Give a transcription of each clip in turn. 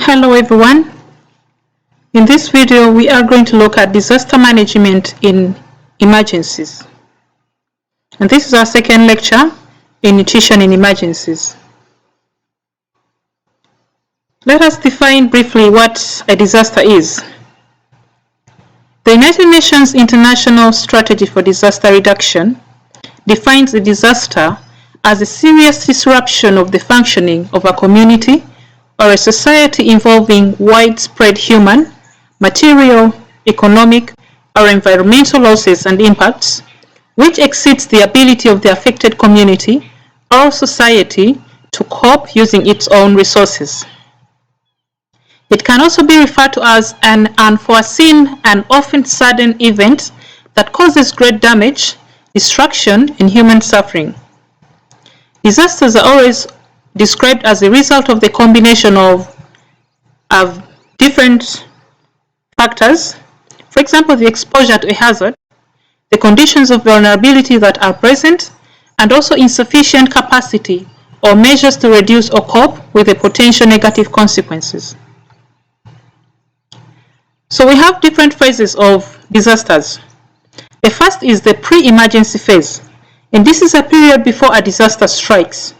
Hello everyone. In this video we are going to look at disaster management in emergencies. And this is our second lecture in nutrition in emergencies. Let us define briefly what a disaster is. The United Nations International Strategy for Disaster Reduction defines a disaster as a serious disruption of the functioning of a community or a society involving widespread human, material, economic, or environmental losses and impacts, which exceeds the ability of the affected community or society to cope using its own resources. It can also be referred to as an unforeseen and often sudden event that causes great damage, destruction, and human suffering. Disasters are always described as a result of the combination of different factors. For example, the exposure to a hazard, the conditions of vulnerability that are present, and also insufficient capacity or measures to reduce or cope with the potential negative consequences. So we have different phases of disasters. The first is the pre-emergency phase, and this is a period before a disaster strikes.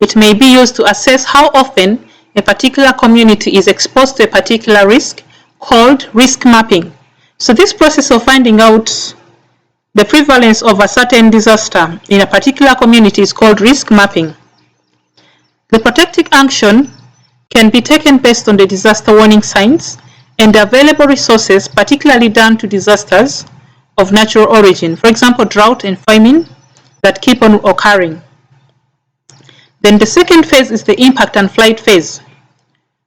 It may be used to assess how often a particular community is exposed to a particular risk, called risk mapping. So this process of finding out the prevalence of a certain disaster in a particular community is called risk mapping. The protective action can be taken based on the disaster warning signs and the available resources, particularly done to disasters of natural origin, for example, drought and famine that keep on occurring. Then the second phase is the impact and flight phase.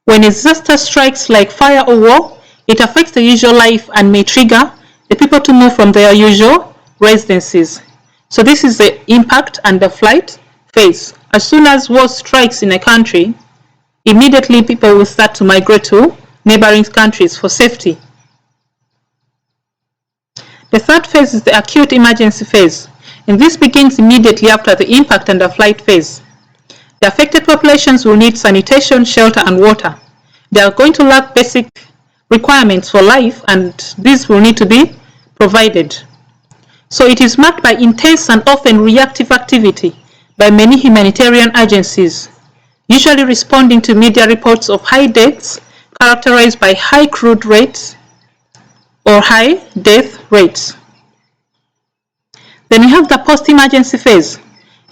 When a disaster strikes like fire or war, it affects the usual life and may trigger the people to move from their usual residences. So this is the impact and the flight phase. As soon as war strikes in a country, immediately people will start to migrate to neighboring countries for safety. The third phase is the acute emergency phase, and this begins immediately after the impact and the flight phase. The affected populations will need sanitation, shelter, and water. They are going to lack basic requirements for life, and these will need to be provided. So it is marked by intense and often reactive activity by many humanitarian agencies, usually responding to media reports of high deaths characterized by high crude rates or high death rates. Then we have the post-emergency phase.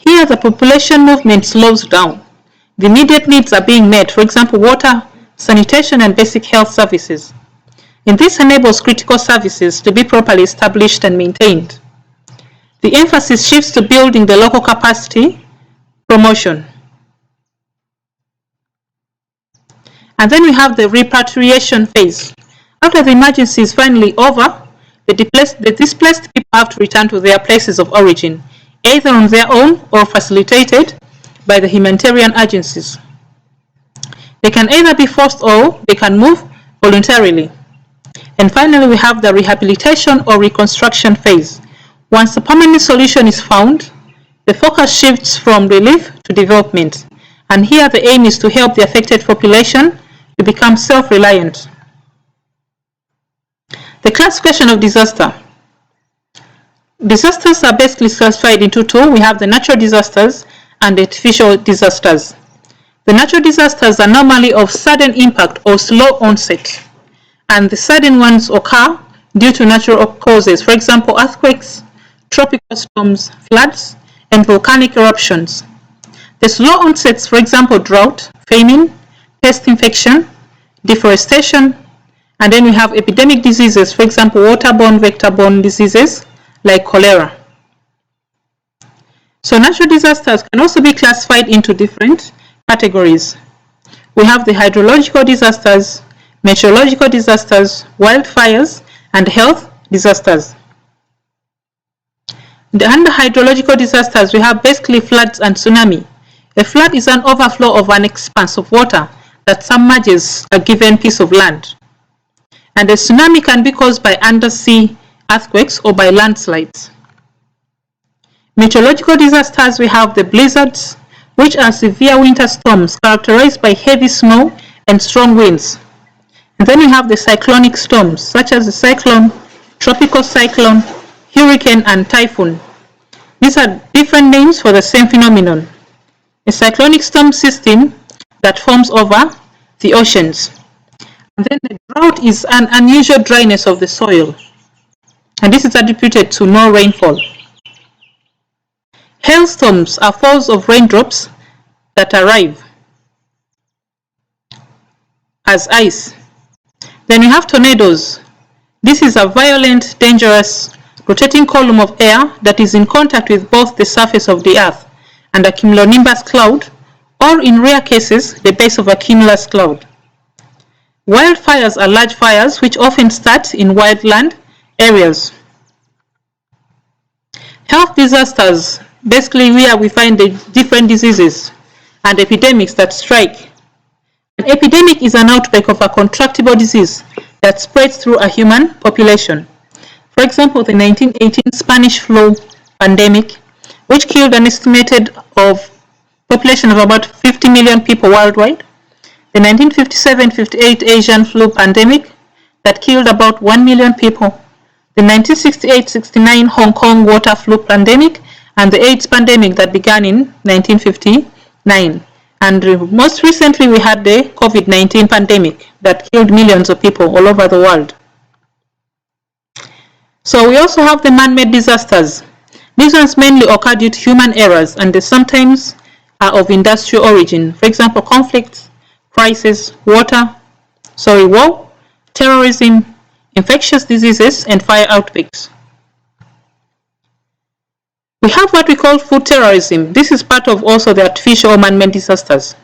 Here the population movement slows down. The immediate needs are being met, for example, water, sanitation, and basic health services. And this enables critical services to be properly established and maintained. The emphasis shifts to building the local capacity promotion. And then we have the repatriation phase. After the emergency is finally over, the displaced people have to return to their places of origin, either on their own or facilitated by the humanitarian agencies. They can either be forced or they can move voluntarily. And finally, we have the rehabilitation or reconstruction phase. Once a permanent solution is found, the focus shifts from relief to development. And here the aim is to help the affected population to become self-reliant. The classification of disaster. Disasters are basically classified into two. We have the natural disasters and the artificial disasters. The natural disasters are normally of sudden impact or slow onset, and the sudden ones occur due to natural causes, for example, earthquakes, tropical storms, floods, and volcanic eruptions. The slow onsets, for example, drought, famine, pest infection, deforestation, and then we have epidemic diseases, for example, waterborne, vector-borne diseases like cholera. So natural disasters can also be classified into different categories. We have the hydrological disasters, meteorological disasters, wildfires, and health disasters. Under hydrological disasters, we have basically floods and tsunami. A flood is an overflow of an expanse of water that submerges a given piece of land. And a tsunami can be caused by undersea earthquakes or by landslides. Meteorological disasters, we have the blizzards, which are severe winter storms characterized by heavy snow and strong winds. And then we have the cyclonic storms, such as the cyclone, tropical cyclone, hurricane, and typhoon. These are different names for the same phenomenon. A cyclonic storm system that forms over the oceans. And then the drought is an unusual dryness of the soil. And this is attributed to no rainfall. Hailstorms are falls of raindrops that arrive as ice. Then we have tornadoes. This is a violent, dangerous, rotating column of air that is in contact with both the surface of the earth and a cumulonimbus cloud, or in rare cases, the base of a cumulus cloud. Wildfires are large fires which often start in wildland areas. Health disasters, basically where we find the different diseases and epidemics that strike. An epidemic is an outbreak of a contractible disease that spreads through a human population. For example, the 1918 Spanish flu pandemic, which killed an estimated population of about 50 million people worldwide. The 1957-58 Asian flu pandemic that killed about 1 million people. The 1968-69 Hong Kong water flu pandemic, and the AIDS pandemic that began in 1959. And most recently we had the COVID-19 pandemic that killed millions of people all over the world. So we also have the man-made disasters. These ones mainly occur due to human errors, and they sometimes are of industrial origin. For example, conflicts, crisis, war, terrorism, infectious diseases, and fire outbreaks. We have what we call food terrorism. This is part of also the artificial or man-made disasters.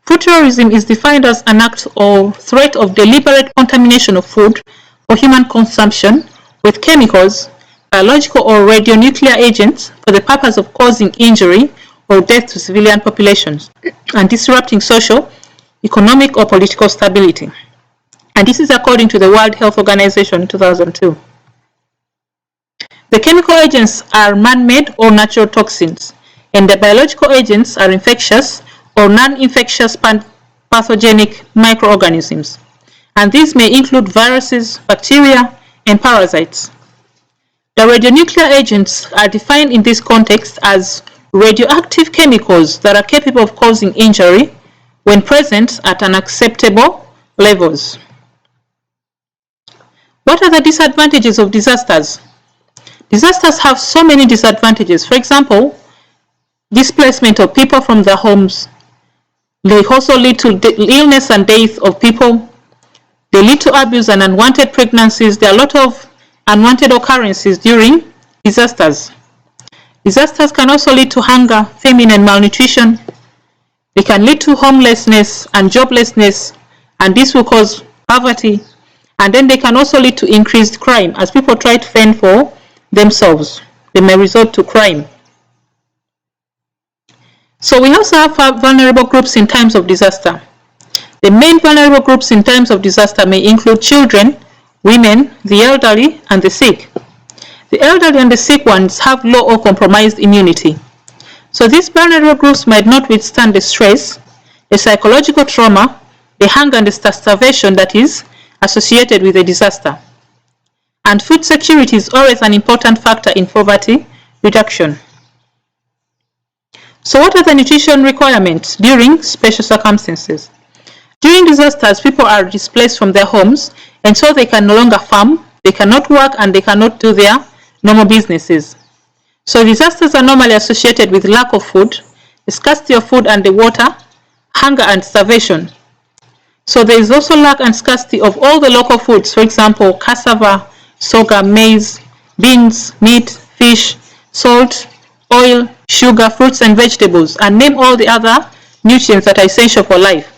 Food terrorism is defined as an act or threat of deliberate contamination of food for human consumption with chemicals, biological or radionuclear agents for the purpose of causing injury or death to civilian populations and disrupting social, economic, or political stability. And this is according to the World Health Organization in 2002. The chemical agents are man-made or natural toxins, and the biological agents are infectious or non-infectious pathogenic microorganisms. And these may include viruses, bacteria, and parasites. The radionuclear agents are defined in this context as radioactive chemicals that are capable of causing injury when present at unacceptable levels. What are the disadvantages of disasters? Disasters have so many disadvantages. For example, displacement of people from their homes. They also lead to illness and death of people. They lead to abuse and unwanted pregnancies. There are a lot of unwanted occurrences during disasters. Disasters can also lead to hunger, famine, and malnutrition. They can lead to homelessness and joblessness, and this will cause poverty. And then they can also lead to increased crime. As people try to fend for themselves, they may resort to crime. So we also have vulnerable groups in times of disaster. The main vulnerable groups in times of disaster may include children, women, the elderly, and the sick. The elderly and the sick ones have low or compromised immunity. So these vulnerable groups might not withstand the stress, the psychological trauma, the hunger, and the starvation that is associated with a disaster. And food security is always an important factor in poverty reduction. So what are the nutrition requirements during special circumstances? During disasters, people are displaced from their homes, and so they can no longer farm, they cannot work, and they cannot do their normal businesses. So disasters are normally associated with lack of food, the scarcity of food and the water, hunger, and starvation. So there is also lack and scarcity of all the local foods, for example, cassava, sorghum, maize, beans, meat, fish, salt, oil, sugar, fruits, and vegetables, and name all the other nutrients that are essential for life.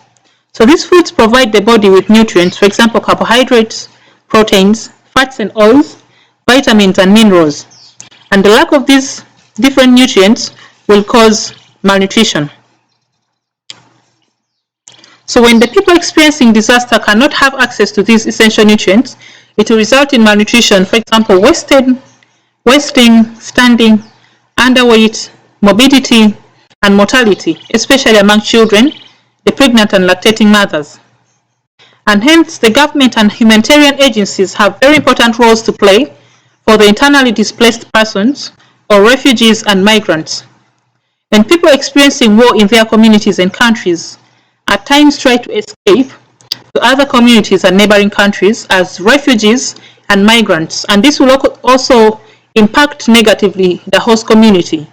So these foods provide the body with nutrients, for example, carbohydrates, proteins, fats and oils, vitamins and minerals. And the lack of these different nutrients will cause malnutrition. So when the people experiencing disaster cannot have access to these essential nutrients, it will result in malnutrition, for example, wasting, standing, underweight, morbidity, and mortality, especially among children, the pregnant and lactating mothers. And hence the government and humanitarian agencies have very important roles to play for the internally displaced persons or refugees and migrants. And people experiencing war in their communities and countries at times try to escape to other communities and neighboring countries as refugees and migrants, and this will also impact negatively the host community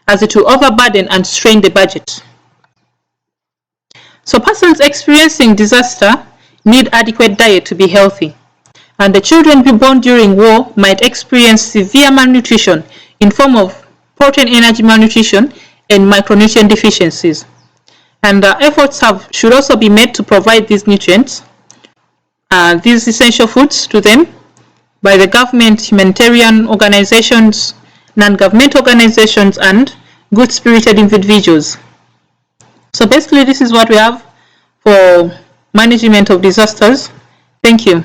as it will overburden and strain the budget. So persons experiencing disaster need adequate diet to be healthy, and the children born during war might experience severe malnutrition in form of protein energy malnutrition and micronutrient deficiencies. And efforts should also be made to provide these nutrients, these essential foods to them by the government, humanitarian organizations, non-governmental organizations, and good-spirited individuals. So basically, this is what we have for management of disasters. Thank you.